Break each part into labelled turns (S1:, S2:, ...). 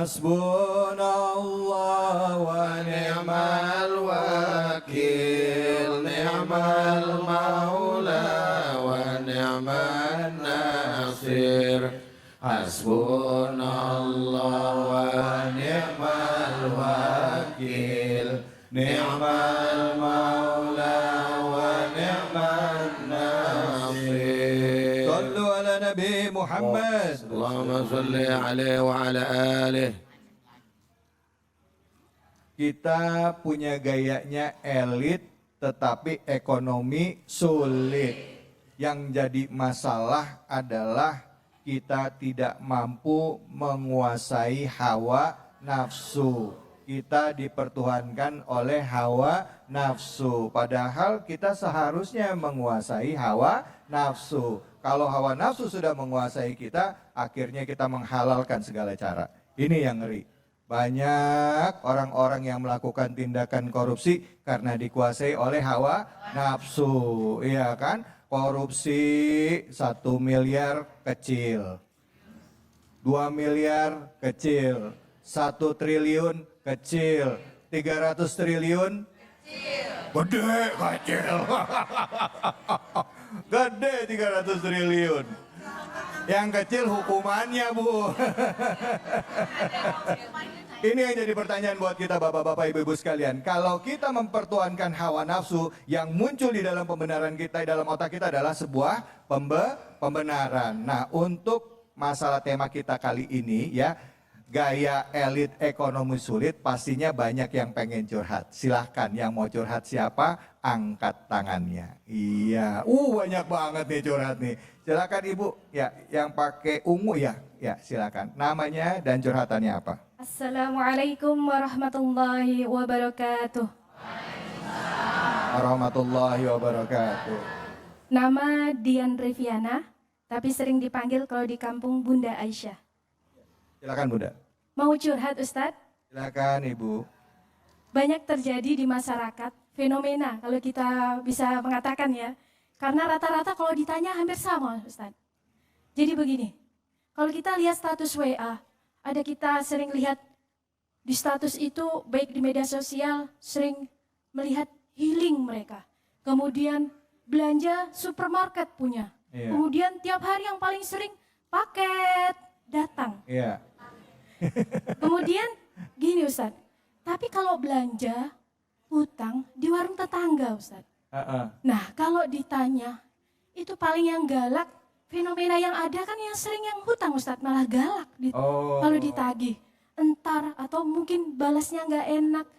S1: Hasbunallah wa ni'mal wakil, ni'mal maula wa ni'man nasir. Hasbunallah wa ni'mal wakil, ni'mal maula wa ni'man nasir. Sallu ala Nabi Muhammad. Allahumma salli alaihi wa ala alihi. Kita punya gayanya elit tetapi ekonomi sulit. Yang jadi masalah adalah kita tidak mampu menguasai hawa nafsu. Kita dipertuhankan oleh hawa nafsu. Padahal kita seharusnya menguasai hawa nafsu. Kalau hawa nafsu sudah menguasai kita, akhirnya kita menghalalkan segala cara. Ini yang ngeri. Banyak orang-orang yang melakukan tindakan korupsi karena dikuasai oleh hawa nafsu. Iya kan? Korupsi 1 miliar kecil, 2 miliar kecil, 1 triliun kecil, 300 triliun gede kecil. Gede 300 triliun. Yang kecil hukumannya, Bu. Ini yang jadi pertanyaan buat kita bapak-bapak, ibu-ibu sekalian. Kalau kita mempertuhankan hawa nafsu, yang muncul di dalam pembenaran kita, dalam otak kita adalah sebuah pembenaran. Nah, untuk masalah tema kita kali ini ya, gaya elit ekonomi sulit, pastinya banyak yang pengen curhat. Silahkan, yang mau curhat siapa? Angkat tangannya. Iya, banyak banget nih curhat nih. Silakan Ibu, ya, yang pakai ungu ya, silakan. Namanya dan curhatannya apa?
S2: Assalamualaikum warahmatullahi wabarakatuh.
S1: Warahmatullahi wabarakatuh.
S2: Nama Dian Riviana, tapi sering dipanggil kalau di kampung Bunda Aisyah.
S1: Silakan Bunda.
S2: Mau curhat Ustadz?
S1: Silakan Ibu.
S2: Banyak terjadi di masyarakat fenomena kalau kita bisa mengatakan ya. Karena rata-rata kalau ditanya hampir sama Ustadz. Jadi begini, kalau kita lihat status WA, ada kita sering lihat di status itu baik di media sosial sering melihat healing mereka. Kemudian belanja supermarket punya.
S1: Iya.
S2: Kemudian tiap hari yang paling sering paket datang.
S1: Iya.
S2: Kemudian gini Ustadz, tapi kalau belanja hutang di warung tetangga Ustadz. Nah kalau ditanya itu paling yang galak, fenomena yang ada kan yang sering yang hutang Ustadz malah galak kalau ditagih. Entar atau mungkin balasnya nggak enak,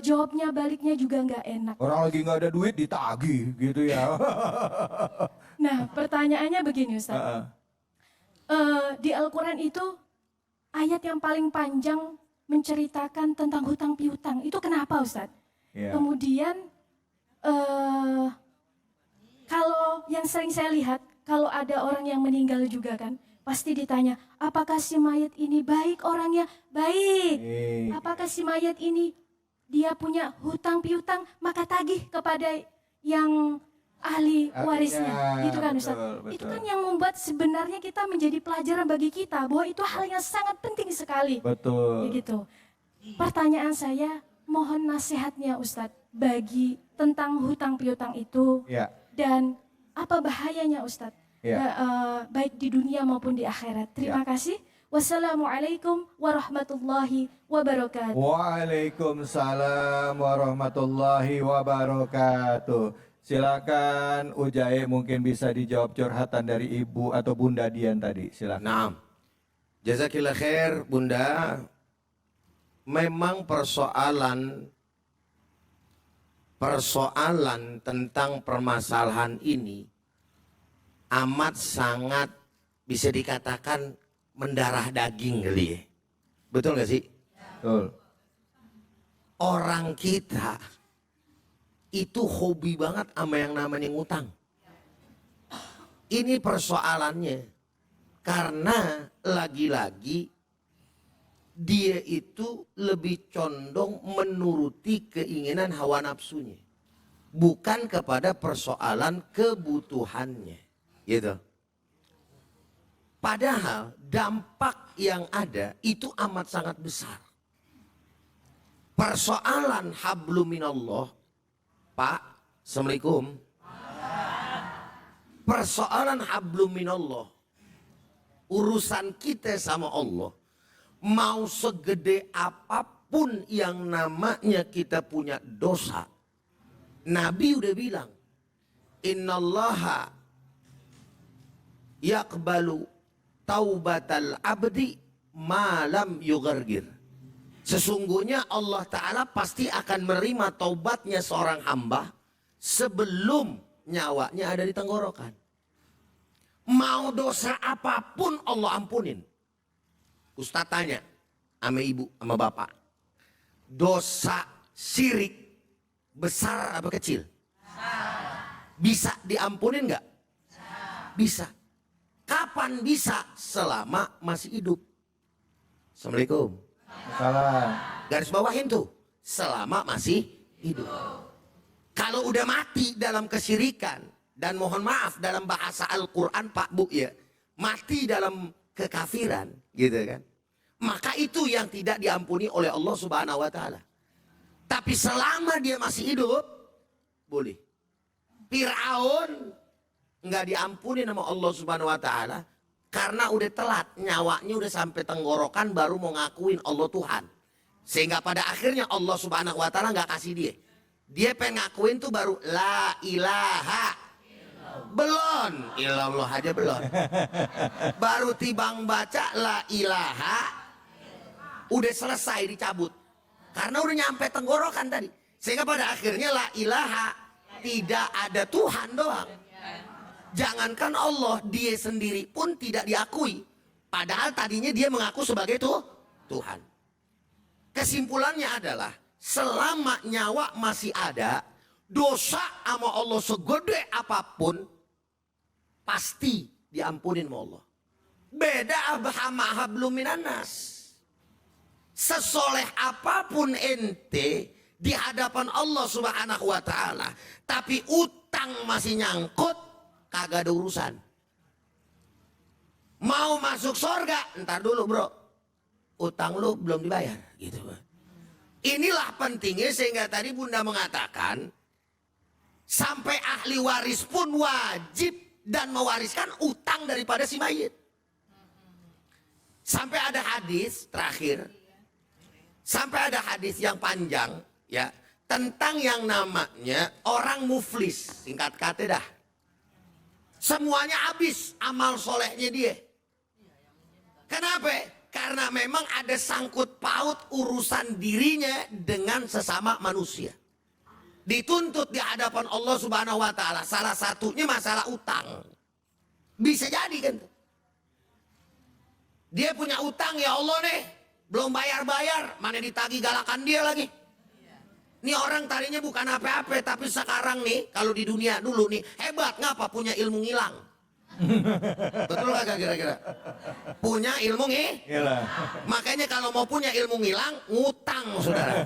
S2: jawabnya baliknya juga nggak enak.
S1: Orang lagi nggak ada duit ditagih gitu ya.
S2: Nah pertanyaannya begini Ustadz, di Al-Quran itu ayat yang paling panjang menceritakan tentang hutang piutang, itu kenapa Ustadz?
S1: Yeah.
S2: Kemudian kalau yang sering saya lihat, kalau ada orang yang meninggal juga kan, pasti ditanya, apakah si mayat ini baik orangnya? Baik. Apakah si mayat ini dia punya hutang piutang? Maka tagih kepada yang ahli warisnya. Itu kan Ustaz. Betul. Itu kan yang membuat sebenarnya kita menjadi pelajaran bagi kita bahwa itu hal yang sangat penting sekali.
S1: Betul.
S2: Begitu. Pertanyaan saya, mohon nasihatnya Ustadz bagi tentang hutang piutang itu.
S1: Ya.
S2: Dan apa bahayanya Ustadz, baik di dunia maupun di akhirat. Terima kasih. Wassalamualaikum warahmatullahi wabarakatuh.
S1: Waalaikumsalam warahmatullahi wabarakatuh. Silakan Ujai, mungkin bisa dijawab curhatan dari Ibu atau Bunda Dian tadi. Silakan.
S3: Naam. Jazakillah khair Bunda. Memang persoalan tentang permasalahan ini amat sangat bisa dikatakan mendarah daging kali ya. Betul gak sih?
S1: Betul.
S3: Orang kita itu hobi banget sama yang namanya ngutang. Ini persoalannya. Karena lagi-lagi dia itu lebih condong menuruti keinginan hawa nafsunya, bukan kepada persoalan kebutuhannya, gitu. Padahal dampak yang ada itu amat sangat besar. Persoalan hablum minallah, Pak, Assalamualaikum. Persoalan hablum minallah, urusan kita sama Allah, mau segede apapun yang namanya kita punya dosa, Nabi udah bilang, innallaha yaqbalu taubatal abdi malam yugargir. Sesungguhnya Allah Ta'ala pasti akan menerima taubatnya seorang hamba sebelum nyawanya ada di tenggorokan. Mau dosa apapun Allah ampunin. Ustaz tanya sama ibu sama bapak, dosa syirik besar apa kecil? Bisa diampunin nggak? Bisa. Kapan bisa? Selama masih hidup. Assalamualaikum.
S1: Salam.
S3: Garis bawahin tuh, selama masih hidup. Kalau udah mati dalam kesyirikan, dan mohon maaf dalam bahasa Al-Quran Pak Bu ya, mati dalam kekafiran gitu kan, maka itu yang tidak diampuni oleh Allah Subhanahu wa Ta'ala. Tapi selama dia masih hidup, boleh. Fir'aun nggak diampuni sama Allah Subhanahu wa Ta'ala karena udah telat, nyawanya udah sampai tenggorokan baru mau ngakuin Allah Tuhan. Sehingga pada akhirnya Allah Subhanahu wa Ta'ala nggak kasih dia. Dia pengen ngakuin tuh baru la ilaha, belum ilallah aja belum. Baru tibang baca la ilaha, udah selesai dicabut. Karena udah nyampe tenggorokan tadi. Sehingga pada akhirnya la ilaha, tidak ada Tuhan doang. Jangankan Allah, dia sendiri pun tidak diakui. Padahal tadinya dia mengaku sebagai Tuhan. Kesimpulannya adalah, selama nyawa masih ada, dosa sama Allah segede apapun, pasti diampunin sama Allah. Beda sama hablum minanas. Sesoleh apapun ente di hadapan Allah Subhanahu wa Ta'ala, tapi utang masih nyangkut, kagak ada urusan. Mau masuk sorga, ntar dulu bro, utang lu belum dibayar gitu. Inilah pentingnya sehingga tadi Bunda mengatakan sampai ahli waris pun wajib dan mewariskan utang daripada si mayit. Sampai ada hadis terakhir, sampai ada hadis yang panjang ya tentang yang namanya orang muflis, singkat kata dah. Semuanya habis amal solehnya dia. Kenapa? Karena memang ada sangkut paut urusan dirinya dengan sesama manusia. Dituntut di hadapan Allah Subhanahu wa Ta'ala. Salah satunya masalah utang. Bisa jadi kan? Dia punya utang, ya Allah nih, belum bayar-bayar, mana ditagih galakan dia lagi. Ini orang tadinya bukan apa-apa, tapi sekarang nih, kalau di dunia dulu nih, hebat ngapa punya ilmu ngilang. Betul gak kira-kira? Punya ilmu
S1: Iyalah.
S3: Makanya kalau mau punya ilmu ngilang, ngutang saudara.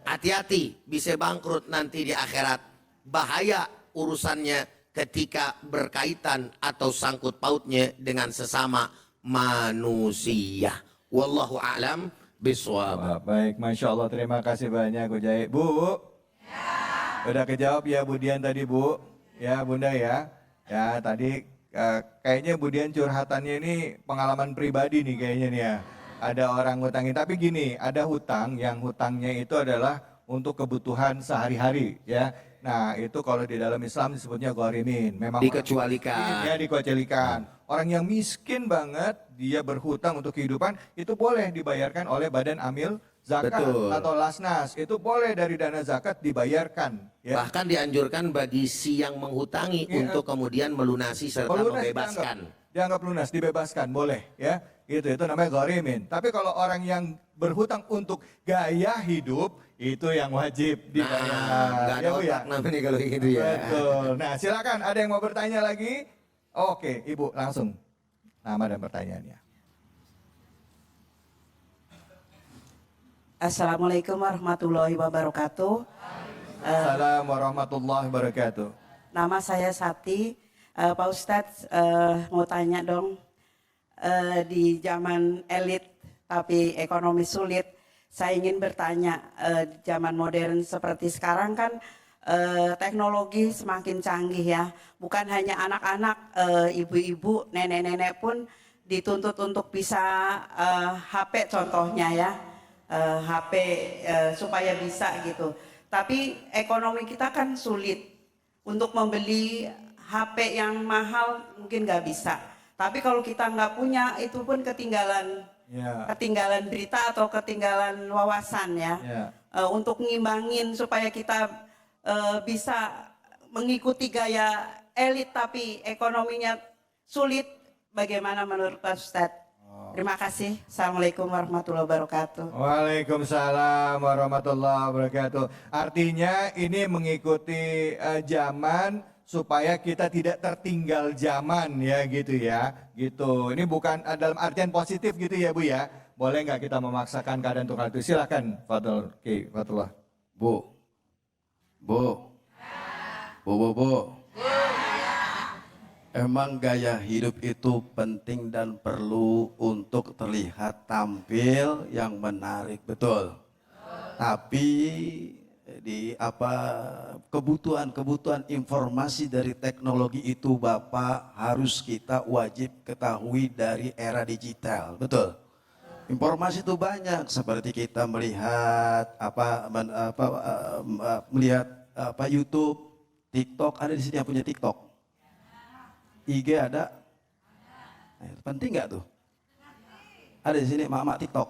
S3: Hati-hati, bisa bangkrut nanti di akhirat. Bahaya urusannya ketika berkaitan atau sangkut pautnya dengan sesama manusia. Wallahu a'lam biswab.
S1: Baik, Masya Allah, terima kasih banyak Ujai. Bu, udah kejawab ya Bu Dian tadi Bu, ya Bunda ya. Ya tadi kayaknya Bu Dian curhatannya ini pengalaman pribadi nih kayaknya nih ya. Ada orang ngutangin, tapi gini, ada hutang yang hutangnya itu adalah untuk kebutuhan sehari-hari ya. Nah itu kalau di dalam Islam disebutnya ghorimin. Memang
S3: Dikecualikan.
S1: ya dikecualikan. Orang yang miskin banget, dia berhutang untuk kehidupan, itu boleh dibayarkan oleh badan amil zakat.
S3: Betul.
S1: Atau lasnas. Itu boleh dari dana zakat dibayarkan. Ya.
S3: Bahkan dianjurkan bagi si yang menghutangi
S1: Iya.
S3: untuk kemudian melunasi serta
S1: Pelunas
S3: membebaskan.
S1: dianggap lunas, dibebaskan, boleh ya. Itu namanya ghorimin. Tapi kalau orang yang berhutang untuk gaya hidup, itu yang wajib dibayar.
S3: Nggak ada
S1: Ya, Bu, ya?
S3: otak namanya kalau gitu ya.
S1: Betul. Nah, silakan ada yang mau bertanya lagi? Oke, Ibu langsung nama dan pertanyaannya.
S4: Assalamualaikum warahmatullahi wabarakatuh.
S1: Assalamualaikum warahmatullahi wabarakatuh.
S4: Nama saya Sati. Pak Ustadz, mau tanya dong, di zaman elit tapi ekonomi sulit, saya ingin bertanya, di zaman modern seperti sekarang kan teknologi semakin canggih ya, bukan hanya anak-anak, ibu-ibu, nenek-nenek pun dituntut untuk bisa HP contohnya ya, HP supaya bisa gitu. Tapi ekonomi kita kan sulit untuk membeli HP yang mahal mungkin nggak bisa. Tapi kalau kita nggak punya itu pun ketinggalan,
S1: Ya.
S4: ketinggalan berita atau ketinggalan wawasan ya.
S1: Ya.
S4: Untuk ngimbangin supaya kita bisa mengikuti gaya elit tapi ekonominya sulit, bagaimana menurut Pak Ustadz? Terima kasih. Assalamualaikum warahmatullahi wabarakatuh.
S1: Waalaikumsalam warahmatullahi wabarakatuh. Artinya ini mengikuti zaman supaya kita tidak tertinggal zaman ya gitu ya. Gitu. Ini bukan dalam artian positif gitu ya Bu ya. Boleh nggak kita memaksakan keadaan untuk hal itu? Silakan Fadl Ki Fatullah.
S5: Bu, Bu. Emang gaya hidup itu penting dan perlu untuk terlihat tampil yang menarik, betul. Tapi di kebutuhan informasi dari teknologi itu Bapak harus kita wajib ketahui dari era digital, betul. Informasi itu banyak seperti kita melihat YouTube, TikTok, ada di sini yang punya TikTok. IG ada? Nah, penting nggak tuh? Ada di sini mak-mak TikTok.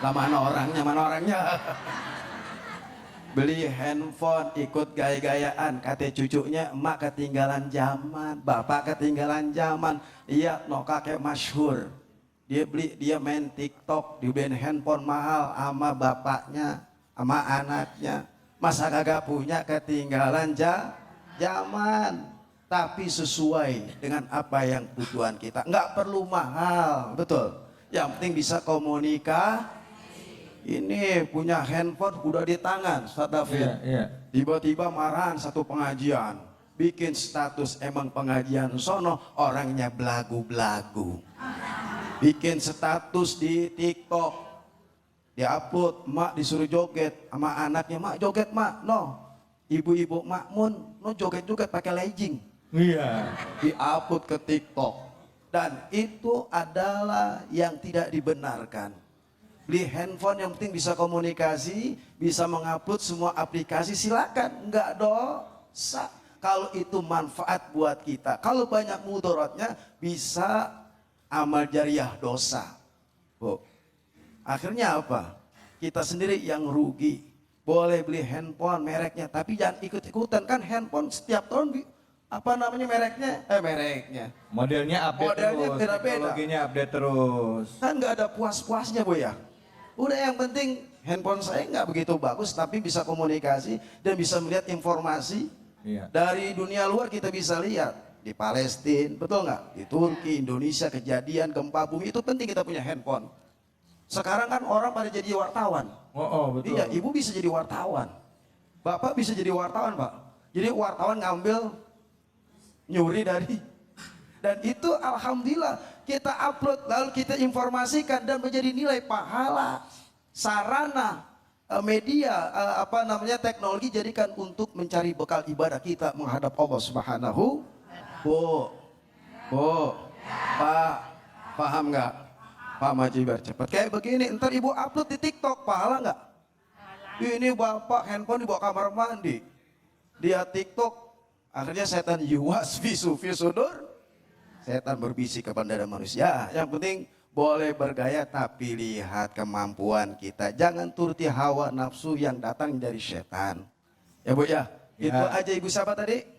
S5: Lah mana orangnya? Beli handphone, ikut gaya-gayaan, kata cucunya, emak ketinggalan zaman, bapak ketinggalan zaman. Iya, no kakek masyhur. Dia main TikTok, dibeliin handphone mahal sama bapaknya, sama anaknya. Masa kagak punya, ketinggalan zaman. Tapi sesuai dengan apa yang kebutuhan kita. Nggak perlu mahal, betul. Yang penting bisa komunikasi. Ini punya handphone udah di tangan, Ustaz David.
S1: Iya.
S5: Tiba-tiba marahan satu pengajian. Bikin status emang pengajian sono, orangnya belagu-belagu. Bikin status di TikTok. Diupload, mak disuruh joget sama anaknya, mak joget mak, no. Ibu-ibu makmun, no joget-joget pakai legging.
S1: Iya.
S5: Diupload ke TikTok. Dan itu adalah yang tidak dibenarkan. Beli handphone yang penting bisa komunikasi, bisa mengupload semua aplikasi, silakan, enggak dosa. Kalau itu manfaat buat kita. Kalau banyak mudaratnya bisa amal jariah dosa. Bu. Akhirnya apa? Kita sendiri yang rugi. Boleh beli handphone mereknya, tapi jangan ikut-ikutan, kan handphone setiap tahun mereknya.
S1: Modelnya update
S5: Modelnya
S1: terus,
S5: beda-beda.
S1: teknologinya update terus.
S5: Kan nggak ada puas-puasnya Bu ya. Udah yang penting handphone saya nggak begitu bagus, tapi bisa komunikasi dan bisa melihat informasi.
S1: Iya.
S5: Dari dunia luar kita bisa lihat. Di Palestina, betul nggak? Di Turki, Indonesia, kejadian gempa bumi, itu penting kita punya handphone. Sekarang kan orang pada jadi wartawan.
S1: Betul.
S5: Iya, ibu bisa jadi wartawan. Bapak bisa jadi wartawan, Pak. Jadi wartawan ngambil, nyuri dari. Dan itu alhamdulillah kita upload, lalu kita informasikan dan menjadi nilai pahala. Sarana media teknologi jadikan untuk mencari bekal ibadah kita menghadap Allah Subhanahu. Bu, Pak, paham nggak? Pak Maji biar cepat. Kayak begini, ntar ibu upload di TikTok, pahala nggak? Ini bapak handphone dibawa kamar mandi, dia TikTok, akhirnya setan yuwas fi sudur, setan berbisik kepada manusia. Yang penting boleh bergaya tapi lihat kemampuan kita. Jangan turuti hawa nafsu yang datang dari setan. Ya Bu ya, itu aja. Ibu siapa tadi?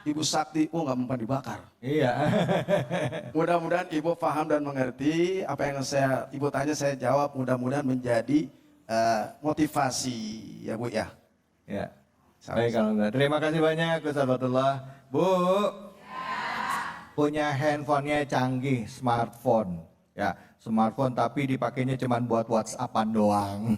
S5: Ibu Sakti, nggak mempan dibakar.
S1: Iya.
S5: Mudah-mudahan ibu paham dan mengerti apa yang ibu tanya, saya jawab. Mudah-mudahan menjadi motivasi ya Bu ya.
S1: Ya. Baik kalau enggak. Terima kasih banyak Ustaz Fatullah. Bu. Punya handphonenya canggih, smartphone. Ya, smartphone tapi dipakainya cuma buat WhatsAppan doang.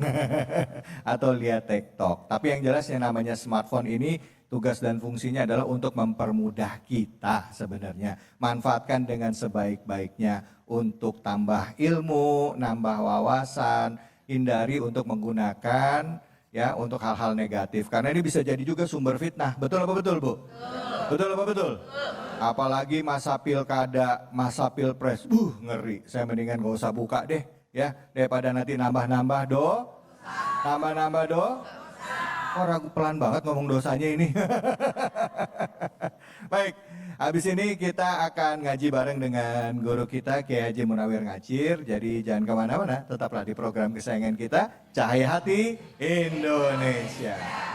S1: Atau lihat TikTok. Tapi yang jelas yang namanya smartphone ini tugas dan fungsinya adalah untuk mempermudah kita sebenarnya. Manfaatkan dengan sebaik-baiknya untuk tambah ilmu, nambah wawasan, hindari untuk menggunakan ya untuk hal-hal negatif. Karena ini bisa jadi juga sumber fitnah. Betul apa betul, Bu? Betul apa betul? Apalagi masa pilkada, masa pilpres. Ngeri. Saya mendingan gak usah buka deh ya, daripada nanti nambah-nambah nambah-nambah Oh, ragu pelan banget ngomong dosanya ini. Baik, habis ini kita akan ngaji bareng dengan guru kita Kiai Haji Munawir Ngacir. Jadi jangan kemana-mana, tetaplah di program kesayangan kita, Cahaya Hati Indonesia.